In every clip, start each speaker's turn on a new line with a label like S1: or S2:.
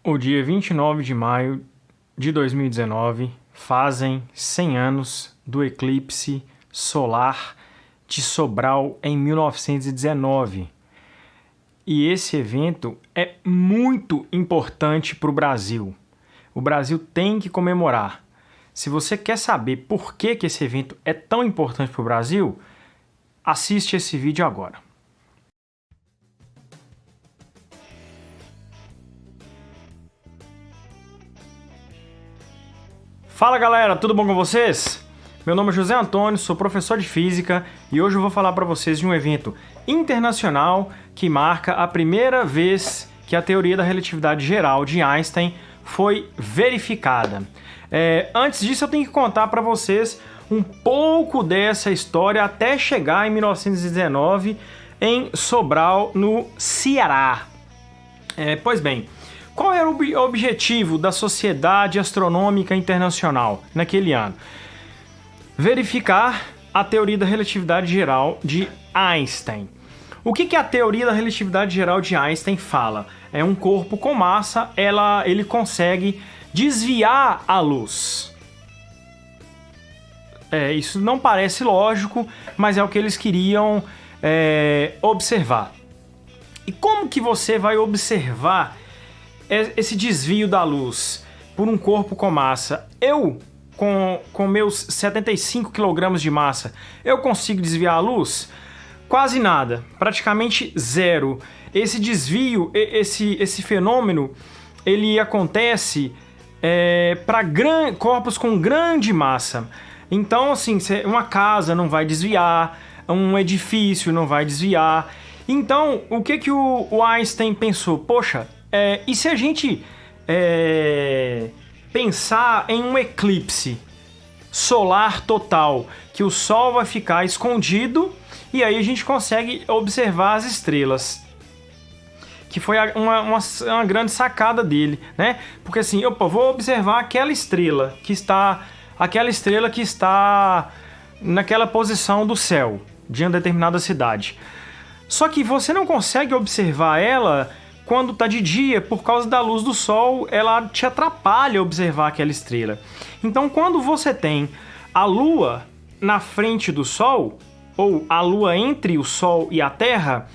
S1: O dia 29 de maio de 2019 fazem 100 anos do eclipse solar de Sobral em 1919. E esse evento é muito importante para o Brasil. O Brasil tem que comemorar. Se você quer saber por que esse evento é tão importante para o Brasil, assiste esse vídeo agora. Fala galera, tudo bom com vocês? Meu nome é José Antônio, sou professor de Física e hoje eu vou falar para vocês de um evento internacional que marca a primeira vez que a teoria da relatividade geral de Einstein foi verificada. Antes disso eu tenho que contar para vocês um pouco dessa história até chegar em 1919 em Sobral, no Ceará. Pois bem, qual era o objetivo da Sociedade Astronômica Internacional naquele ano? Verificar a teoria da relatividade geral de Einstein. O que a teoria da relatividade geral de Einstein fala? É um corpo com massa, ele consegue desviar a luz. Isso não parece lógico, mas é o que eles queriam observar. E como que você vai observar esse desvio da luz por um corpo com massa? Eu, com meus 75 kg de massa, eu consigo desviar a luz? Quase nada, praticamente zero. Esse desvio, esse fenômeno, ele acontece para corpos com grande massa. Então, assim, uma casa não vai desviar, um edifício não vai desviar. Então, o que o Einstein pensou? Poxa, e se a gente pensar em um eclipse solar total, que o Sol vai ficar escondido e aí a gente consegue observar as estrelas? Que foi uma grande sacada dele, né? Porque assim, vou observar aquela estrela que está naquela posição do céu de uma determinada cidade. Só que você não consegue observar ela quando está de dia, por causa da luz do sol, ela te atrapalha observar aquela estrela. Então, quando você tem a Lua na frente do Sol, ou a Lua entre o Sol e a Terra,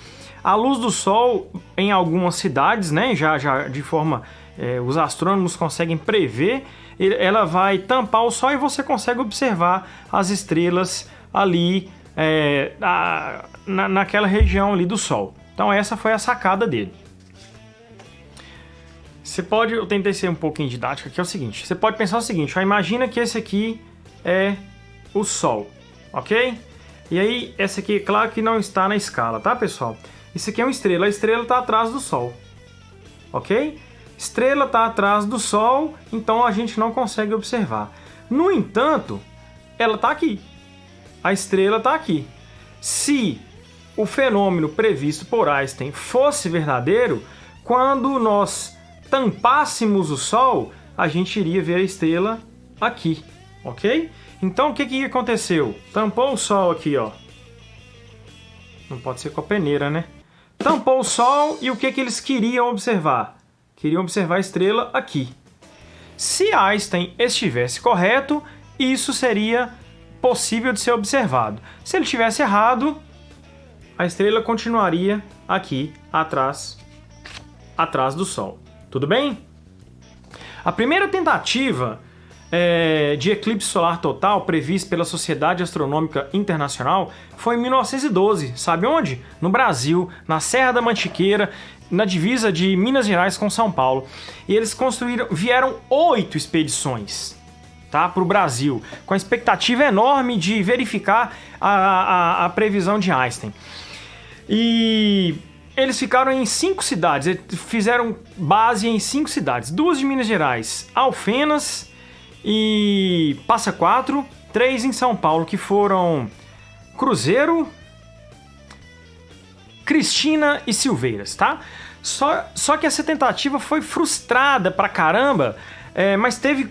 S1: a luz do Sol, em algumas cidades, né, já de forma... os astrônomos conseguem prever, ela vai tampar o Sol e você consegue observar as estrelas ali naquela região ali do Sol. Então, essa foi a sacada dele. Eu tentei ser um pouquinho didático aqui, é o seguinte, você pode pensar o seguinte, imagina que esse aqui é o Sol, ok? E aí, essa aqui, claro que não está na escala, tá, pessoal? Isso aqui é uma estrela, a estrela está atrás do Sol, ok? Estrela está atrás do Sol, então a gente não consegue observar. No entanto, ela está aqui, a estrela está aqui. Se o fenômeno previsto por Einstein fosse verdadeiro, quando nós tampássemos o Sol, a gente iria ver a estrela aqui, ok? Então o que aconteceu? Tampou o Sol aqui, ó. Não pode ser com a peneira, né? Tampou o Sol e o que eles queriam observar? Queriam observar a estrela aqui. Se Einstein estivesse correto, isso seria possível de ser observado. Se ele estivesse errado, a estrela continuaria aqui atrás do Sol. Tudo bem? A primeira tentativa de eclipse solar total prevista pela Sociedade Astronômica Internacional foi em 1912. Sabe onde? No Brasil, na Serra da Mantiqueira, na divisa de Minas Gerais com São Paulo. E eles vieram 8 expedições, tá, para o Brasil, com a expectativa enorme de verificar a previsão de Einstein. E eles ficaram em 5 cidades, fizeram base em 5 cidades, 2 de Minas Gerais, Alfenas e Passa Quatro, 3 em São Paulo, que foram Cruzeiro, Cristina e Silveiras, tá? Só que essa tentativa foi frustrada pra caramba, mas teve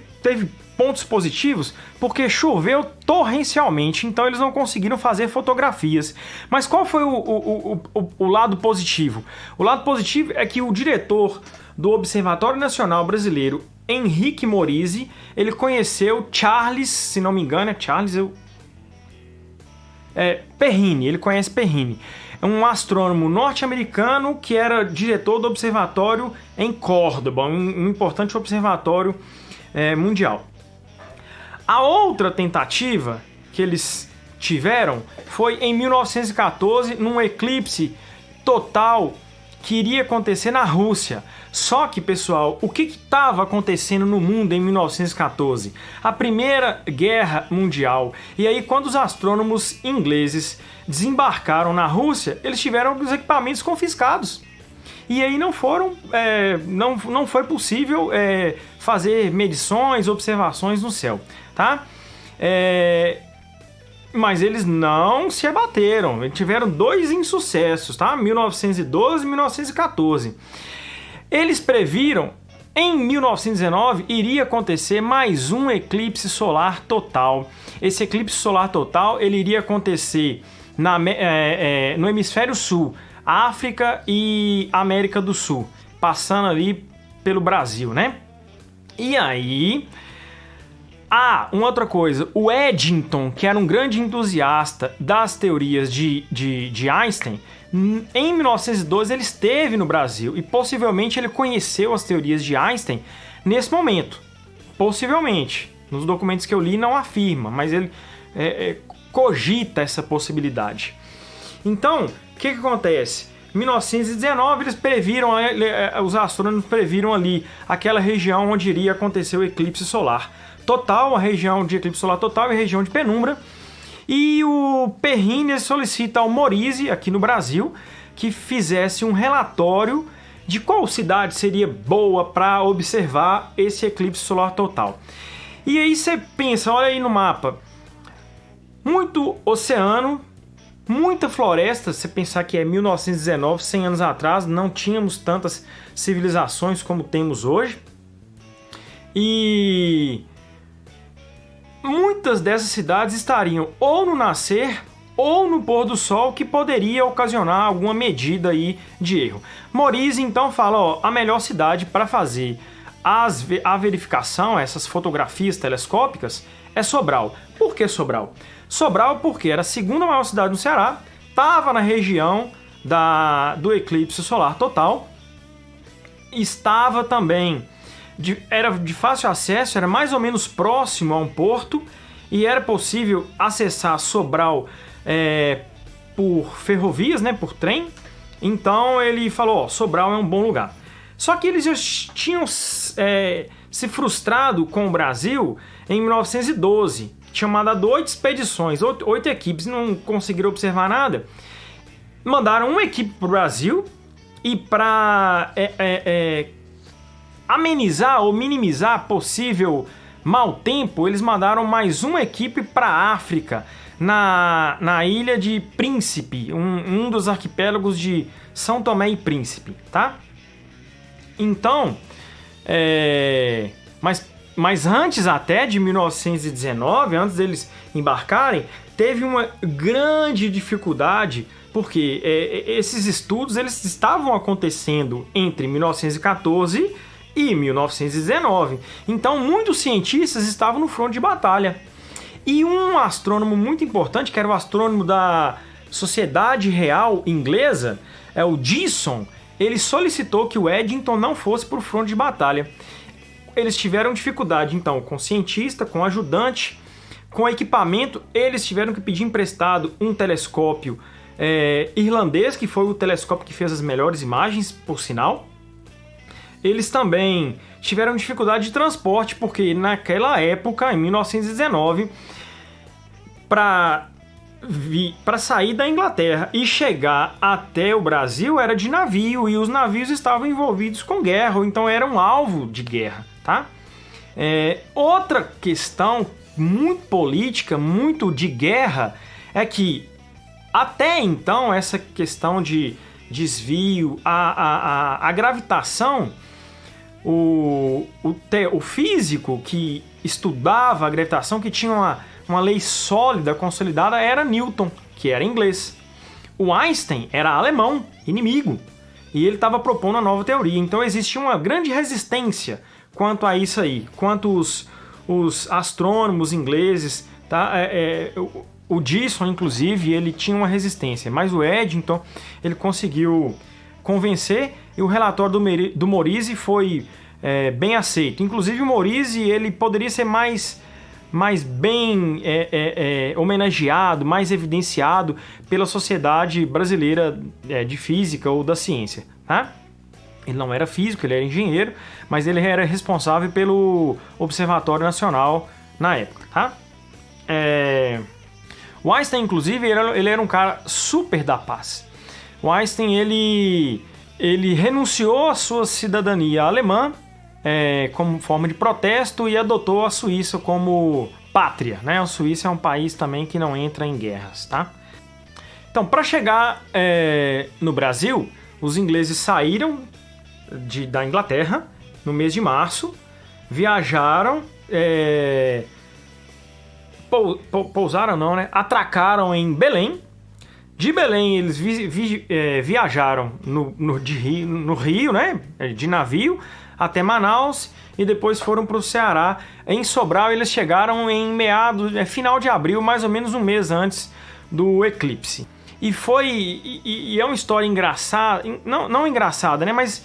S1: pontos positivos porque choveu torrencialmente, então eles não conseguiram fazer fotografias. Mas qual foi o lado positivo? O lado positivo é que o diretor do Observatório Nacional Brasileiro, Henrique Morisi, ele conheceu Charles, se não me engano, Perrine, ele conhece Perrine. É um astrônomo norte-americano que era diretor do observatório em Córdoba, um importante observatório mundial. A outra tentativa que eles tiveram foi em 1914, num eclipse total que iria acontecer na Rússia. Só que, pessoal, o que estava acontecendo no mundo em 1914? A Primeira Guerra Mundial. E aí, quando os astrônomos ingleses desembarcaram na Rússia, eles tiveram os equipamentos confiscados. E aí não foi possível fazer medições, observações no céu, tá? Mas eles não se abateram, eles tiveram 2 insucessos, tá? 1912 e 1914. Eles previram, em 1919, iria acontecer mais um eclipse solar total. Esse eclipse solar total, ele iria acontecer no hemisfério sul, África e América do Sul, passando ali pelo Brasil, né? E aí... uma outra coisa, o Eddington, que era um grande entusiasta das teorias de Einstein, em 1912 ele esteve no Brasil e possivelmente ele conheceu as teorias de Einstein nesse momento. Possivelmente. Nos documentos que eu li não afirma, mas ele cogita essa possibilidade. Então, o que acontece? Em 1919 eles previram, os astrônomos previram ali aquela região onde iria acontecer o eclipse solar total, a região de eclipse solar total e a região de penumbra. E o Perrine solicita ao Morisi, aqui no Brasil, que fizesse um relatório de qual cidade seria boa para observar esse eclipse solar total. E aí você pensa, olha aí no mapa, muito oceano, muita floresta. Você pensar que é 1919, 100 anos atrás, não tínhamos tantas civilizações como temos hoje. E muitas dessas cidades estariam ou no nascer ou no pôr do sol, que poderia ocasionar alguma medida aí de erro. Morisi então fala, a melhor cidade para fazer a verificação, essas fotografias telescópicas, é Sobral. Por que Sobral? Sobral porque era a segunda maior cidade no Ceará, estava na região do eclipse solar total, estava também... era de fácil acesso, era mais ou menos próximo a um porto e era possível acessar Sobral por ferrovias, né, por trem. Então ele falou, Sobral é um bom lugar. Só que eles já tinham se frustrado com o Brasil em 1912. Tinham mandado 8 expedições, 8 equipes, não conseguiram observar nada. Mandaram uma equipe para o Brasil e para... amenizar ou minimizar possível mau tempo, eles mandaram mais uma equipe para a África, na ilha de Príncipe, um dos arquipélagos de São Tomé e Príncipe, tá? Então, mas antes até de 1919, antes deles embarcarem, teve uma grande dificuldade, porque esses estudos eles estavam acontecendo entre 1914 e 1919. Então, muitos cientistas estavam no fronte de batalha. E um astrônomo muito importante, que era o astrônomo da Sociedade Real Inglesa, o Dyson, ele solicitou que o Eddington não fosse para o fronte de batalha. Eles tiveram dificuldade, então, com cientista, com ajudante, com equipamento. Eles tiveram que pedir emprestado um telescópio irlandês, que foi o telescópio que fez as melhores imagens, por sinal. Eles também tiveram dificuldade de transporte, porque naquela época, em 1919, para sair da Inglaterra e chegar até o Brasil era de navio, e os navios estavam envolvidos com guerra, ou então eram alvo de guerra, tá? Outra questão muito política, muito de guerra, é que até então essa questão de desvio, a gravitação, o físico que estudava a gravitação, que tinha uma lei sólida, consolidada, era Newton, que era inglês. O Einstein era alemão, inimigo, e ele estava propondo uma nova teoria. Então existia uma grande resistência quanto a isso aí, quanto os astrônomos ingleses, tá? O Dyson, inclusive, ele tinha uma resistência, mas o Eddington, ele conseguiu convencer, e o relatório do Morize foi bem aceito. Inclusive o Morize, ele poderia ser mais bem homenageado, mais evidenciado pela Sociedade Brasileira de Física ou da Ciência, tá? Ele não era físico, ele era engenheiro, mas ele era responsável pelo Observatório Nacional na época, tá? O Einstein, inclusive, ele era um cara super da paz. O Einstein, ele renunciou à sua cidadania alemã como forma de protesto e adotou a Suíça como pátria, né? A Suíça é um país também que não entra em guerras, tá? Então, para chegar no Brasil, os ingleses saíram da Inglaterra no mês de março, viajaram, pousaram não, né? Atracaram em Belém. De Belém eles viajaram no Rio, né? De navio até Manaus e depois foram para o Ceará. Em Sobral eles chegaram em final de abril, mais ou menos um mês antes do eclipse. E é uma história engraçada, não engraçada, né? Mas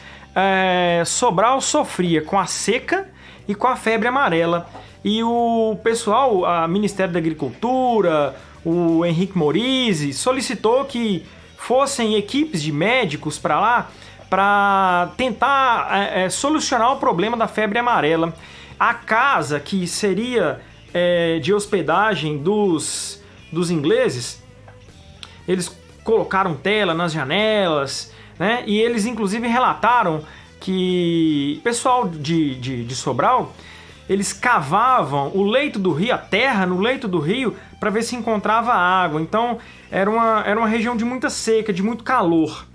S1: Sobral sofria com a seca e com a febre amarela. E o pessoal, o Ministério da Agricultura, o Henrique Morize, solicitou que fossem equipes de médicos para lá para tentar solucionar o problema da febre amarela. A casa que seria de hospedagem dos ingleses, eles colocaram tela nas janelas, né? E eles inclusive relataram que o pessoal de Sobral, eles cavavam o leito do rio, a terra no leito do rio, para ver se encontrava água. Então era uma região de muita seca, de muito calor.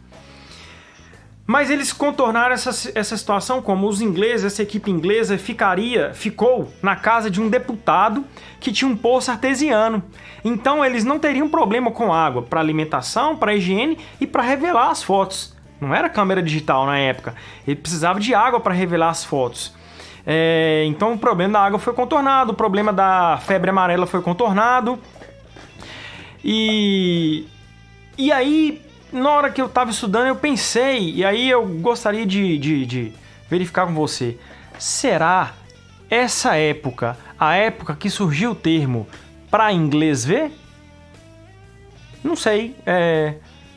S1: Mas eles contornaram essa situação como os ingleses, essa equipe inglesa ficou na casa de um deputado que tinha um poço artesiano. Então eles não teriam problema com água para alimentação, para higiene e para revelar as fotos. Não era câmera digital na época. Ele precisava de água para revelar as fotos. Então o problema da água foi contornado, o problema da febre amarela foi contornado. E aí, na hora que eu estava estudando, eu pensei, e aí eu gostaria de verificar com você. Será essa época, a época que surgiu o termo para inglês ver? Não sei.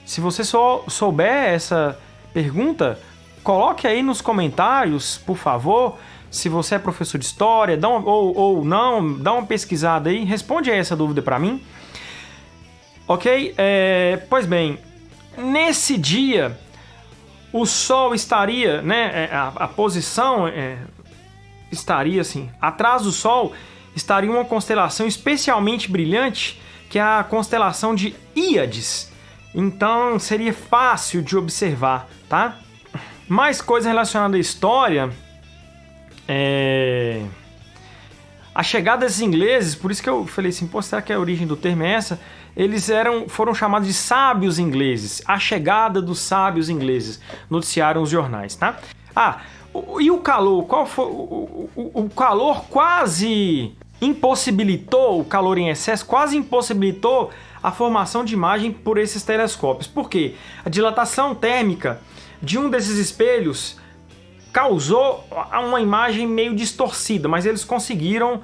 S1: Se você souber essa pergunta, coloque aí nos comentários, por favor. Se você é professor de história, ou não, dá uma pesquisada aí, responde a essa dúvida para mim. Ok? Pois bem, nesse dia, o Sol estaria, né, a posição estaria assim, atrás do Sol estaria uma constelação especialmente brilhante, que é a constelação de Íades. Então seria fácil de observar, tá? Mais coisa relacionada à história. A chegada desses ingleses, por isso que eu falei assim, será que a origem do termo é essa? Eles foram chamados de sábios ingleses. A chegada dos sábios ingleses, noticiaram os jornais, tá? E o calor? Qual foi? O calor quase impossibilitou, o calor em excesso quase impossibilitou a formação de imagem por esses telescópios. Por quê? A dilatação térmica de um desses espelhos causou uma imagem meio distorcida, mas eles conseguiram,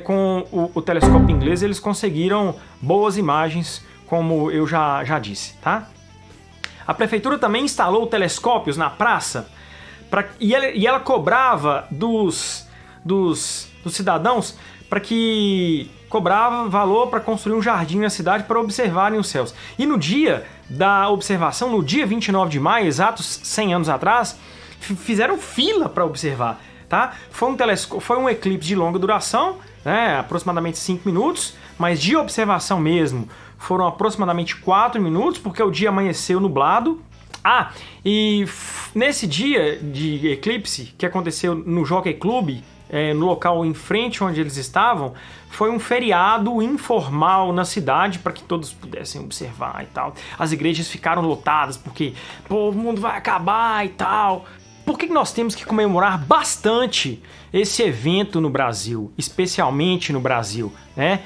S1: com o telescópio inglês, eles conseguiram boas imagens, como eu já disse, tá? A prefeitura também instalou telescópios na praça, e ela cobrava dos cidadãos cobrava valor para construir um jardim na cidade para observarem os céus. E no dia da observação, no dia 29 de maio, exatos 100 anos atrás, fizeram fila para observar, tá? Foi um eclipse de longa duração, né? Aproximadamente 5 minutos, mas de observação mesmo foram aproximadamente 4 minutos, porque o dia amanheceu nublado, E nesse dia de eclipse, que aconteceu no Jockey Club, no local em frente onde eles estavam, foi um feriado informal na cidade para que todos pudessem observar e tal. As igrejas ficaram lotadas porque, pô, o mundo vai acabar e tal. Por que nós temos que comemorar bastante esse evento no Brasil, especialmente no Brasil, né?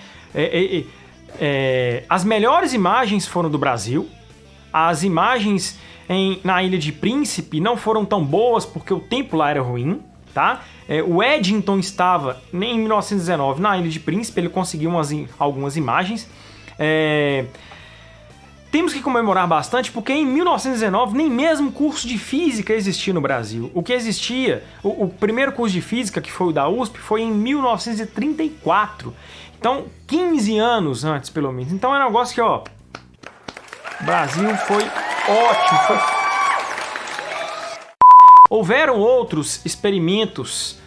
S1: As melhores imagens foram do Brasil. As imagens na Ilha de Príncipe não foram tão boas porque o tempo lá era ruim, tá? O Eddington estava em 1919 na Ilha de Príncipe, ele conseguiu algumas imagens. Temos que comemorar bastante porque em 1919 nem mesmo curso de física existia no Brasil. O que existia, o primeiro curso de física, que foi o da USP, foi em 1934. Então, 15 anos antes, pelo menos. Então é um negócio que, ó, o Brasil foi ótimo. Houveram outros experimentos,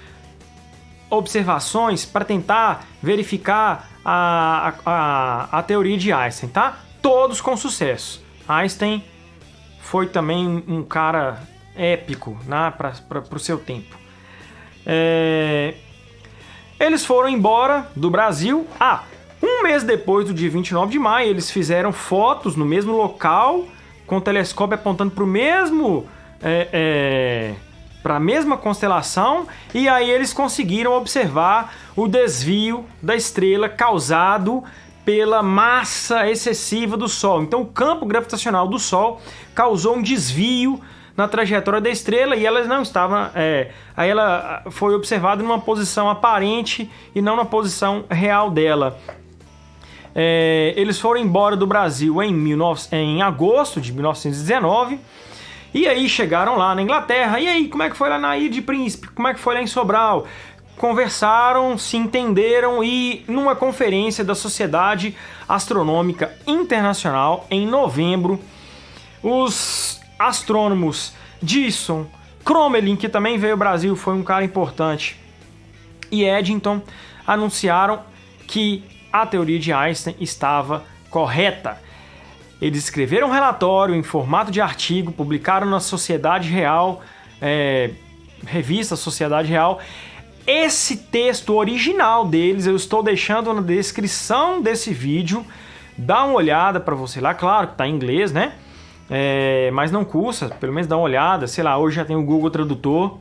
S1: observações para tentar verificar a teoria de Einstein, tá? Todos com sucesso. Einstein foi também um cara épico, né, para o seu tempo. Eles foram embora do Brasil. Um mês depois do dia 29 de maio, eles fizeram fotos no mesmo local, com o telescópio apontando para o mesmo... para a mesma constelação, e aí eles conseguiram observar o desvio da estrela causado pela massa excessiva do Sol. Então o campo gravitacional do Sol causou um desvio na trajetória da estrela e ela não estava... aí ela foi observada numa posição aparente e não na posição real dela. Eles foram embora do Brasil em agosto de 1919. E aí chegaram lá na Inglaterra. E aí, como é que foi lá na Ilha de Príncipe? Como é que foi lá em Sobral? Conversaram, se entenderam e numa conferência da Sociedade Astronômica Internacional em novembro, os astrônomos Dyson, Crommelin, que também veio ao Brasil, foi um cara importante, e Eddington anunciaram que a teoria de Einstein estava correta. Eles escreveram um relatório em formato de artigo, publicaram na Sociedade Real, revista Sociedade Real. Esse texto original deles eu estou deixando na descrição desse vídeo. Dá uma olhada para você lá, claro que está em inglês, né? Mas não custa, pelo menos dá uma olhada. Sei lá, hoje já tem o Google Tradutor.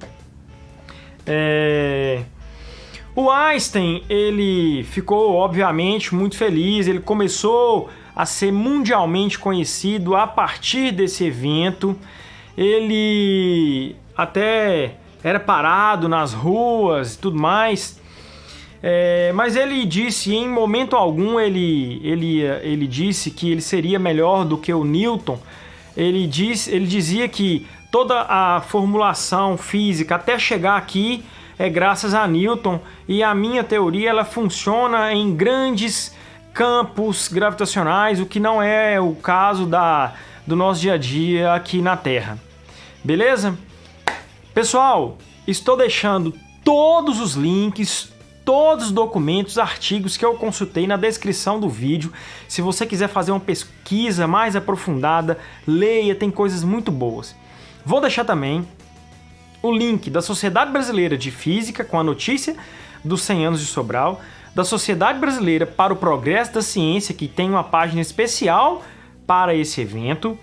S1: O Einstein, ele ficou obviamente muito feliz, ele começou a ser mundialmente conhecido a partir desse evento. Ele até era parado nas ruas e tudo mais, mas ele disse, em momento algum, ele disse que ele seria melhor do que o Newton. Ele dizia que toda a formulação física até chegar aqui é graças a Newton, e a minha teoria ela funciona em grandes campos gravitacionais, o que não é o caso do nosso dia a dia aqui na Terra. Beleza? Pessoal, estou deixando todos os links, todos os documentos, artigos que eu consultei na descrição do vídeo. Se você quiser fazer uma pesquisa mais aprofundada, leia, tem coisas muito boas. Vou deixar também o link da Sociedade Brasileira de Física com a notícia dos 100 anos de Sobral, da Sociedade Brasileira para o Progresso da Ciência, que tem uma página especial para esse evento.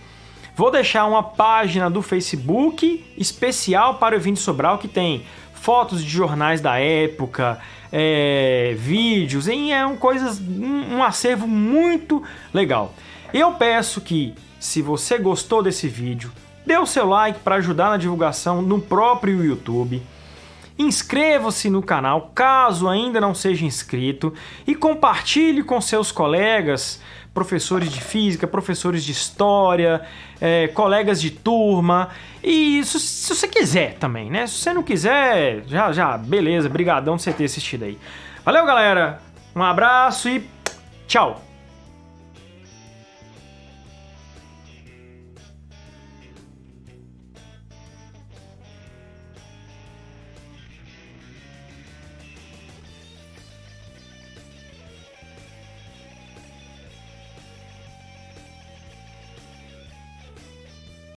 S1: Vou deixar uma página do Facebook especial para o evento de Sobral, que tem fotos de jornais da época, vídeos, um acervo muito legal. Eu peço que, se você gostou desse vídeo, dê o seu like para ajudar na divulgação no próprio YouTube. Inscreva-se no canal, caso ainda não seja inscrito, e compartilhe com seus colegas, professores de física, professores de história, colegas de turma, e se você quiser também, né? Se você não quiser, beleza, brigadão por você ter assistido aí. Valeu, galera, um abraço e tchau!